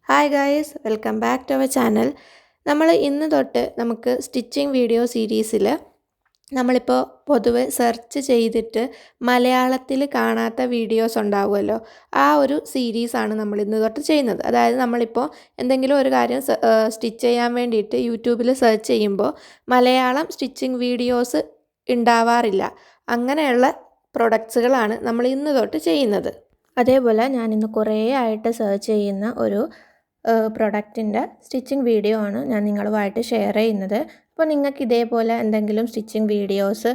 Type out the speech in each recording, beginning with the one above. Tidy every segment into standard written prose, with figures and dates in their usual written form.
Hi guys, welcome back to our channel. നമ്മൾ ഇന്ന് തൊട്ട് നമുക്ക് സ്റ്റിച്ചിങ് വീഡിയോ സീരീസിൽ നമ്മളിപ്പോൾ പൊതുവെ സെർച്ച് ചെയ്തിട്ട് മലയാളത്തിൽ കാണാത്ത വീഡിയോസ് ഉണ്ടാവുമല്ലോ, ആ ഒരു സീരീസാണ് നമ്മൾ ഇന്ന് തൊട്ട് ചെയ്യുന്നത്. അതായത് നമ്മളിപ്പോൾ എന്തെങ്കിലും ഒരു കാര്യം സ്റ്റിച്ച് ചെയ്യാൻ വേണ്ടിയിട്ട് യൂട്യൂബിൽ സെർച്ച് ചെയ്യുമ്പോൾ മലയാളം സ്റ്റിച്ചിങ് വീഡിയോസ് ഉണ്ടാവാറില്ല. അങ്ങനെയുള്ള പ്രൊഡക്ട്സുകളാണ് നമ്മൾ ഇന്ന് തൊട്ട് ചെയ്യുന്നത്. അതേപോലെ ഞാനിന്ന് കുറേ ആയിട്ട് സെർച്ച് ചെയ്യുന്ന ഒരു പ്രൊഡക്റ്റിൻ്റെ സ്റ്റിച്ചിങ് വീഡിയോ ആണ് ഞാൻ നിങ്ങളുമായിട്ട് ഷെയർ ചെയ്യുന്നത്. അപ്പോൾ നിങ്ങൾക്ക് ഇതേപോലെ എന്തെങ്കിലും സ്റ്റിച്ചിങ് വീഡിയോസ്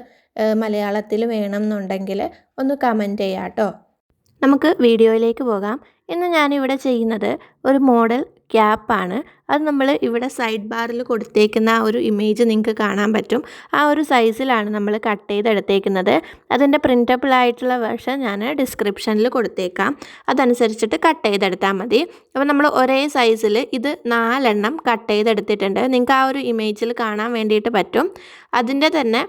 മലയാളത്തിൽ വേണം എന്നുണ്ടെങ്കിൽ ഒന്ന് കമൻറ്റ് ചെയ്യാം കേട്ടോ. നമുക്ക് വീഡിയോയിലേക്ക് പോകാം. ഇന്ന് ഞാനിവിടെ ചെയ്യുന്നത് ഒരു മോഡൽ ക്യാപ്പാണ്. അത് നമ്മൾ ഇവിടെ സൈഡ് ബാറിൽ കൊടുത്തേക്കുന്ന ആ ഒരു ഇമേജ് നിങ്ങൾക്ക് കാണാൻ പറ്റും. ആ ഒരു സൈസിലാണ് നമ്മൾ കട്ട് ചെയ്തെടുത്തേക്കുന്നത്. അതിൻ്റെ പ്രിൻ്റബിൾ ആയിട്ടുള്ള വേർഷൻ ഞാൻ ഡിസ്ക്രിപ്ഷനിൽ കൊടുത്തേക്കാം. അതനുസരിച്ചിട്ട് കട്ട് ചെയ്തെടുത്താൽ മതി. അപ്പോൾ നമ്മൾ ഒരേ സൈസിൽ ഇത് 4 കട്ട് ചെയ്തെടുത്തിട്ടുണ്ട്. നിങ്ങൾക്ക് ആ ഒരു ഇമേജിൽ കാണാൻ വേണ്ടിയിട്ട് പറ്റും. അതിൻ്റെ തന്നെ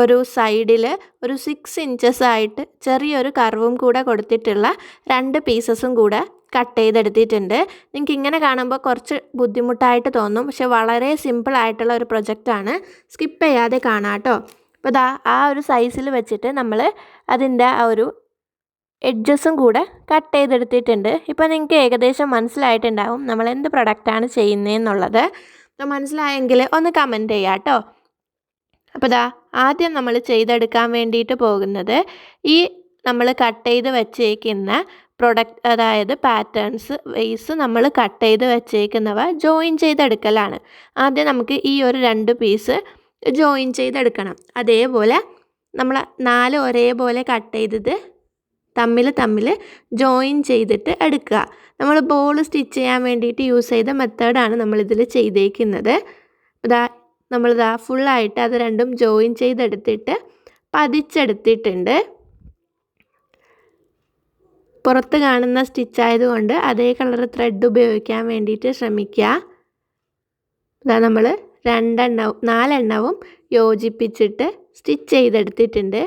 ഒരു സൈഡിൽ ഒരു 6 ഇഞ്ചസ് ആയിട്ട് ചെറിയൊരു കർവും കൂടെ കൊടുത്തിട്ടുള്ള 2 പീസസും കൂടെ കട്ട് ചെയ്തെടുത്തിട്ടുണ്ട്. നിങ്ങൾക്ക് ഇങ്ങനെ കാണുമ്പോൾ കുറച്ച് ബുദ്ധിമുട്ടായിട്ട് തോന്നും, പക്ഷെ വളരെ സിമ്പിൾ ആയിട്ടുള്ള ഒരു പ്രൊജക്റ്റാണ്. സ്കിപ്പ് ചെയ്യാതെ കാണാം കേട്ടോ. അപ്പോൾ ദാ ആ ഒരു സൈസിൽ വെച്ചിട്ട് നമ്മൾ അതിൻ്റെ ആ ഒരു എഡ്ജസും കൂടെ കട്ട് ചെയ്തെടുത്തിട്ടുണ്ട്. ഇപ്പോൾ നിങ്ങൾക്ക് ഏകദേശം മനസ്സിലായിട്ടുണ്ടാവും നമ്മൾ എന്ത് പ്രൊഡക്റ്റാണ് ചെയ്യുന്നതെന്നുള്ളത്. അപ്പോൾ മനസ്സിലായെങ്കിൽ ഒന്ന് കമൻറ്റ് ചെയ്യാം കേട്ടോ. അപ്പോൾ ദാ ആദ്യം നമ്മൾ ചെയ്തെടുക്കാൻ വേണ്ടിയിട്ട് പോകുന്നത് ഈ നമ്മൾ കട്ട് ചെയ്ത് വെച്ചേക്കുന്ന പ്രൊഡക്റ്റ്, അതായത് പാറ്റേൺസ് വേസ് നമ്മൾ കട്ട് ചെയ്ത് വെച്ചേക്കുന്നവ ജോയിൻ ചെയ്തെടുക്കലാണ്. ആദ്യം നമുക്ക് ഈ ഒരു 2 പീസ് ജോയിൻ ചെയ്തെടുക്കണം. അതേപോലെ നമ്മൾ 4 ഒരേപോലെ കട്ട് ചെയ്തത് തമ്മിൽ ജോയിൻ ചെയ്തിട്ട് എടുക്കുക. നമ്മൾ ബോൾ സ്റ്റിച്ച് ചെയ്യാൻ വേണ്ടിയിട്ട് യൂസ് ചെയ്ത മെത്തേഡാണ് നമ്മളിതിൽ ചെയ്തേക്കുന്നത്. നമ്മളിതാ ഫുള്ളായിട്ട് അത് രണ്ടും ജോയിൻ ചെയ്തെടുത്തിട്ട് പതിച്ചെടുത്തിട്ടുണ്ട്. പുറത്ത് കാണുന്ന സ്റ്റിച്ച് ആയതുകൊണ്ട് അതേ കളർ ത്രെഡ് ഉപയോഗിക്കാൻ വേണ്ടിയിട്ട് ശ്രമിക്കുക. ഇതാ നമ്മൾ 4 യോജിപ്പിച്ചിട്ട് സ്റ്റിച്ച് ചെയ്തെടുത്തിട്ടുണ്ട്.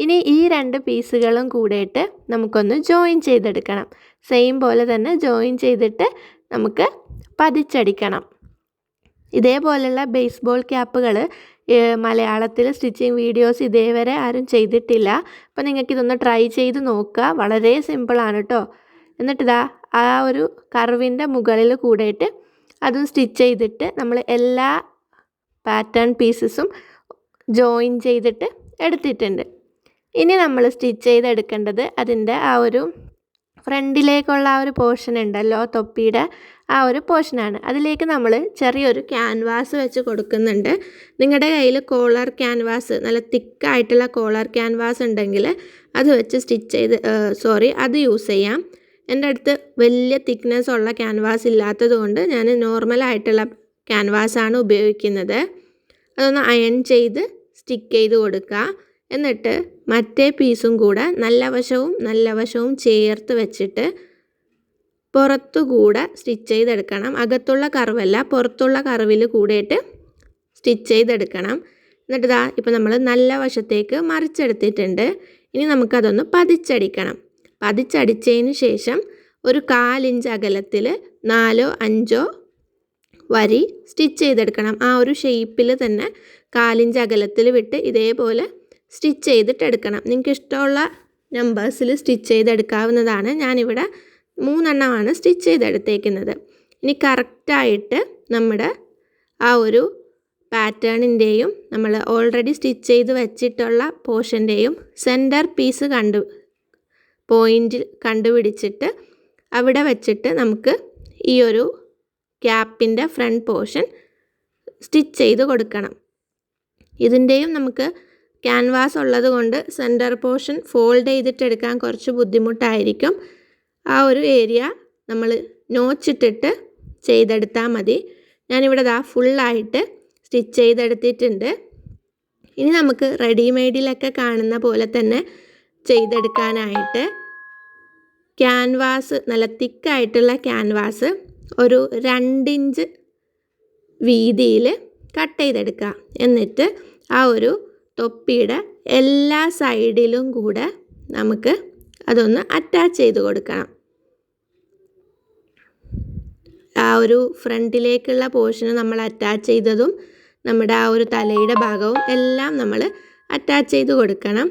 ഇനി ഈ 2 പീസുകളും കൂടെയിട്ട് നമുക്കൊന്ന് ജോയിൻ ചെയ്തെടുക്കണം. സെയിം പോലെ തന്നെ ജോയിൻ ചെയ്തിട്ട് നമുക്ക് പതിച്ചടിക്കണം. ഇതേപോലെയുള്ള ബേസ്ബോൾ ക്യാപ്പുകൾ മലയാളത്തിൽ സ്റ്റിച്ചിങ് വീഡിയോസ് ഇതേവരെ ആരും ചെയ്തിട്ടില്ല. അപ്പോൾ നിങ്ങൾക്കിതൊന്ന് ട്രൈ ചെയ്ത് നോക്കുക. വളരെ സിമ്പിളാണ് കേട്ടോ. എന്നിട്ടിതാ ആ ഒരു കർവിൻ്റെ മുകളിൽ കൂടെയിട്ട് അതും സ്റ്റിച്ച് ചെയ്തിട്ട് നമ്മൾ എല്ലാ പാറ്റേൺ പീസസും ജോയിൻ ചെയ്തിട്ട് എടുത്തിട്ടുണ്ട്. ഇനി നമ്മൾ സ്റ്റിച്ച് ചെയ്തെടുക്കേണ്ടത് അതിൻ്റെ ആ ഒരു ഫ്രണ്ടിലേക്കുള്ള ആ ഒരു പോർഷൻ ഉണ്ടല്ലോ, തൊപ്പിയുടെ ആ ഒരു പോർഷനാണ്. അതിലേക്ക് നമ്മൾ ചെറിയൊരു ക്യാൻവാസ് വെച്ച് കൊടുക്കുന്നുണ്ട്. നിങ്ങളുടെ കയ്യിൽ കോളർ ക്യാൻവാസ്, നല്ല തിക്കായിട്ടുള്ള കോളർ ക്യാൻവാസ് ഉണ്ടെങ്കിൽ അത് വെച്ച് അത് യൂസ് ചെയ്യാം. എൻ്റെ അടുത്ത് വലിയ തിക്നെസ് ഉള്ള ക്യാൻവാസ് ഇല്ലാത്തത് കൊണ്ട് ഞാൻ നോർമലായിട്ടുള്ള ക്യാൻവാസാണ് ഉപയോഗിക്കുന്നത്. അതൊന്ന് അയൺ ചെയ്ത് സ്റ്റിക്ക് ചെയ്ത് കൊടുക്കുക. എന്നിട്ട് മറ്റേ പീസും കൂടെ നല്ല വശവും ചേർത്ത് വെച്ചിട്ട് പുറത്തുകൂടെ സ്റ്റിച്ച് ചെയ്തെടുക്കണം. അകത്തുള്ള കർവല്ല, പുറത്തുള്ള കർവിൽ കൂടെയിട്ട് സ്റ്റിച്ച് ചെയ്തെടുക്കണം. എന്നിട്ട് ഇതാ ഇപ്പോൾ നമ്മൾ നല്ല വശത്തേക്ക് മറിച്ചെടുത്തിട്ടുണ്ട്. ഇനി നമുക്കതൊന്ന് പതിച്ചടിക്കണം. പതിച്ചടിച്ചതിന് ശേഷം ഒരു 1/4 ഇഞ്ച് അകലത്തിൽ 4-5 വരി സ്റ്റിച്ച് ചെയ്തെടുക്കണം. ആ ഒരു ഷേപ്പിൽ തന്നെ 1/4 ഇഞ്ച് അകലത്തിൽ വിട്ട് ഇതേപോലെ സ്റ്റിച്ച് ചെയ്തിട്ടെടുക്കണം. നിങ്ങൾക്ക് ഇഷ്ടമുള്ള നമ്പേഴ്സിൽ സ്റ്റിച്ച് ചെയ്തെടുക്കാവുന്നതാണ്. ഞാനിവിടെ 3 സ്റ്റിച്ച് ചെയ്തെടുത്തേക്കുന്നത്. ഇനി കറക്റ്റായിട്ട് നമ്മുടെ ആ ഒരു പാറ്റേണിൻ്റെയും നമ്മൾ ഓൾറെഡി സ്റ്റിച്ച് ചെയ്ത് വെച്ചിട്ടുള്ള പോർഷൻ്റെയും സെൻറ്റർ പീസ് പോയിൻ്റ് കണ്ടുപിടിച്ചിട്ട് അവിടെ വെച്ചിട്ട് നമുക്ക് ഈ ഒരു ക്യാപ്പിൻ്റെ ഫ്രണ്ട് പോർഷൻ സ്റ്റിച്ച് ചെയ്ത് കൊടുക്കണം. ഇതിൻ്റെയും നമുക്ക് ക്യാൻവാസ് ഉള്ളത് കൊണ്ട് സെൻറ്റർ പോർഷൻ ഫോൾഡ് ചെയ്തിട്ടെടുക്കാൻ കുറച്ച് ബുദ്ധിമുട്ടായിരിക്കും. ആ ഒരു ഏരിയ നമ്മൾ നോച്ചിട്ടിട്ട് ചെയ്തെടുത്താൽ മതി. ഞാനിവിടെ ഫുള്ളായിട്ട് സ്റ്റിച്ച് ചെയ്തെടുത്തിട്ടുണ്ട്. ഇനി നമുക്ക് റെഡിമെയ്ഡിലൊക്കെ കാണുന്ന പോലെ തന്നെ ചെയ്തെടുക്കാനായിട്ട് ക്യാൻവാസ്, നല്ല തിക്കായിട്ടുള്ള ക്യാൻവാസ് ഒരു 2 ഇഞ്ച് വീതിയിൽ കട്ട് ചെയ്തെടുക്കുക. എന്നിട്ട് ആ ഒരു തൊപ്പിയുടെ എല്ലാ സൈഡിലും കൂടെ നമുക്ക് അതൊന്ന് അറ്റാച്ച് ചെയ്ത് കൊടുക്കണം. ആ ഒരു ഫ്രണ്ടിലേക്കുള്ള പോർഷൻ നമ്മൾ അറ്റാച്ച് ചെയ്തതും നമ്മുടെ ആ ഒരു തലയുടെ ഭാഗവും എല്ലാം നമ്മൾ അറ്റാച്ച് ചെയ്ത് കൊടുക്കണം.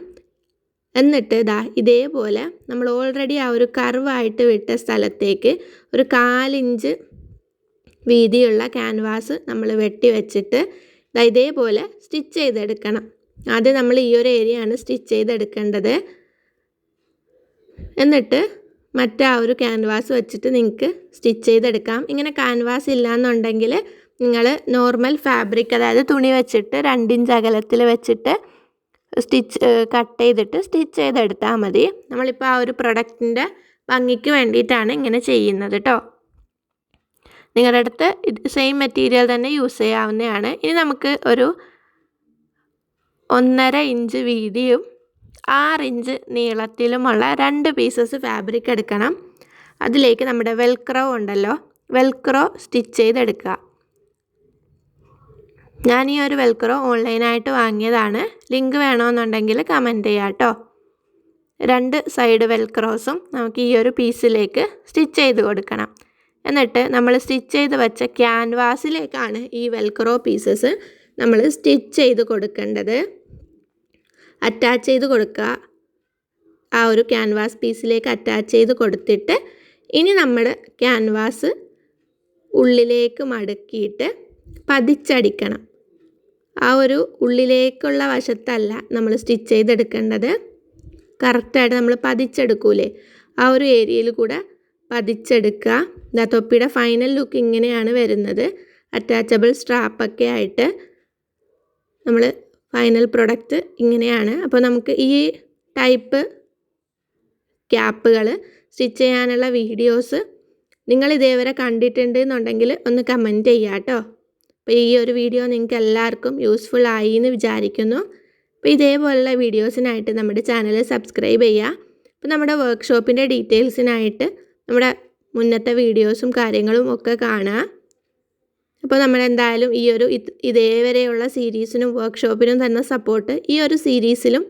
എന്നിട്ട് ഇതേപോലെ നമ്മൾ ഓൾറെഡി ആ ഒരു കർവായിട്ട് വിട്ട സ്ഥലത്തേക്ക് ഒരു 1/4 ഇഞ്ച് വീതിയുള്ള ക്യാൻവാസ് നമ്മൾ വെട്ടി വെച്ചിട്ട് ഇതേപോലെ സ്റ്റിച്ച് ചെയ്തെടുക്കണം. ആദ്യം നമ്മൾ ഈ ഒരു ഏരിയ ആണ് സ്റ്റിച്ച് ചെയ്തെടുക്കേണ്ടത്. എന്നിട്ട് മറ്റാ ഒരു ക്യാൻവാസ് വെച്ചിട്ട് നിങ്ങൾക്ക് സ്റ്റിച്ച് ചെയ്തെടുക്കാം. ഇങ്ങനെ ക്യാൻവാസ് ഇല്ലയെന്നുണ്ടെങ്കിൽ നിങ്ങൾ നോർമൽ ഫാബ്രിക്, അതായത് തുണി വെച്ചിട്ട് 2 ഇഞ്ച് അകലത്തിൽ വെച്ചിട്ട് കട്ട് ചെയ്തിട്ട് സ്റ്റിച്ച് ചെയ്തെടുത്താൽ മതി. നമ്മളിപ്പോൾ ആ ഒരു പ്രൊഡക്റ്റിൻ്റെ ഭംഗിക്ക് വേണ്ടിയിട്ടാണ് ഇങ്ങനെ ചെയ്യുന്നത് കേട്ടോ. നിങ്ങളുടെ അടുത്ത് സെയിം മെറ്റീരിയൽ തന്നെ യൂസ് ചെയ്യാവുന്നതാണ്. ഇനി നമുക്ക് ഒരു 1.5 ഇഞ്ച് വീതിയും 6 ഇഞ്ച് നീളത്തിലുമുള്ള 2 പീസസ് ഫാബ്രിക് എടുക്കണം. അതിലേക്ക് നമ്മുടെ വെൽക്രോ ഉണ്ടല്ലോ, വെൽക്രോ സ്റ്റിച്ച് ചെയ്തെടുക്കുക. ഞാൻ ഈ ഒരു വെൽക്രോ ഓൺലൈനായിട്ട് വാങ്ങിയതാണ്. ലിങ്ക് വേണമെന്നുണ്ടെങ്കിൽ കമൻറ്റ് ചെയ്യാം കേട്ടോ. 2 സൈഡ് വെൽക്രോസും നമുക്ക് ഈ ഒരു പീസിലേക്ക് സ്റ്റിച്ച് ചെയ്ത് കൊടുക്കണം. എന്നിട്ട് നമ്മൾ സ്റ്റിച്ച് ചെയ്ത് വെച്ച ക്യാൻവാസിലേക്കാണ് ഈ വെൽക്രോ പീസസ് നമ്മൾ സ്റ്റിച്ച് ചെയ്ത് കൊടുക്കേണ്ടത്. അറ്റാച്ച് ചെയ്ത് കൊടുക്കുക. ആ ഒരു ക്യാൻവാസ് പീസിലേക്ക് അറ്റാച്ച് ചെയ്ത് കൊടുത്തിട്ട് ഇനി നമ്മുടെ ക്യാൻവാസ് ഉള്ളിലേക്ക് മടക്കിയിട്ട് പതിച്ചടിക്കണം. ആ ഒരു ഉള്ളിലേക്കുള്ള വശത്തല്ല നമ്മൾ സ്റ്റിച്ച് ചെയ്തെടുക്കേണ്ടത്, കറക്റ്റായിട്ട് നമ്മൾ പതിച്ചെടുക്കൂലേ ആ ഒരു ഏരിയയിൽ കൂടെ പതിച്ചെടുക്കുക. തൊപ്പിയുടെ ഫൈനൽ ലുക്ക് ഇങ്ങനെയാണ് വരുന്നത്. അറ്റാച്ചബിൾ സ്ട്രാപ്പൊക്കെ ആയിട്ട് നമ്മൾ ഫൈനൽ പ്രൊഡക്റ്റ് ഇങ്ങനെയാണ്. അപ്പോൾ നമുക്ക് ഈ ടൈപ്പ് ക്യാപ്പുകൾ സ്റ്റിച്ച് ചെയ്യാനുള്ള വീഡിയോസ് നിങ്ങൾ ഇതേവരെ കണ്ടിട്ടുണ്ട് എന്നുണ്ടെങ്കിൽ ഒന്ന് കമൻറ്റ് ചെയ്യുക കേട്ടോ. അപ്പോൾ ഈ ഒരു വീഡിയോ നിങ്ങൾക്ക് എല്ലാവർക്കും യൂസ്ഫുൾ ആയി എന്ന് വിചാരിക്കുന്നു. അപ്പോൾ ഇതേപോലുള്ള വീഡിയോസിനായിട്ട് നമ്മുടെ ചാനൽ സബ്സ്ക്രൈബ് ചെയ്യുക. അപ്പോൾ നമ്മുടെ വർക്ക്ഷോപ്പിൻ്റെ ഡീറ്റെയിൽസിനായിട്ട് നമ്മുടെ മുന്നത്തെ വീഡിയോസും കാര്യങ്ങളും ഒക്കെ കാണുക. അപ്പോൾ നമ്മളെന്തായാലും ഈ ഒരു ഇതേവരെയുള്ള സീരീസിനും വർക്ക്ഷോപ്പിനും തന്ന സപ്പോർട്ട് ഈ ഒരു സീരീസിലും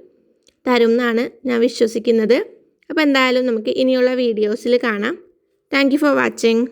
തരും എന്നാണ് ഞാൻ വിശ്വസിക്കുന്നത്. അപ്പോൾ എന്തായാലും നമുക്ക് ഇനിയുള്ള വീഡിയോസിൽ കാണാം. Thank you for watching.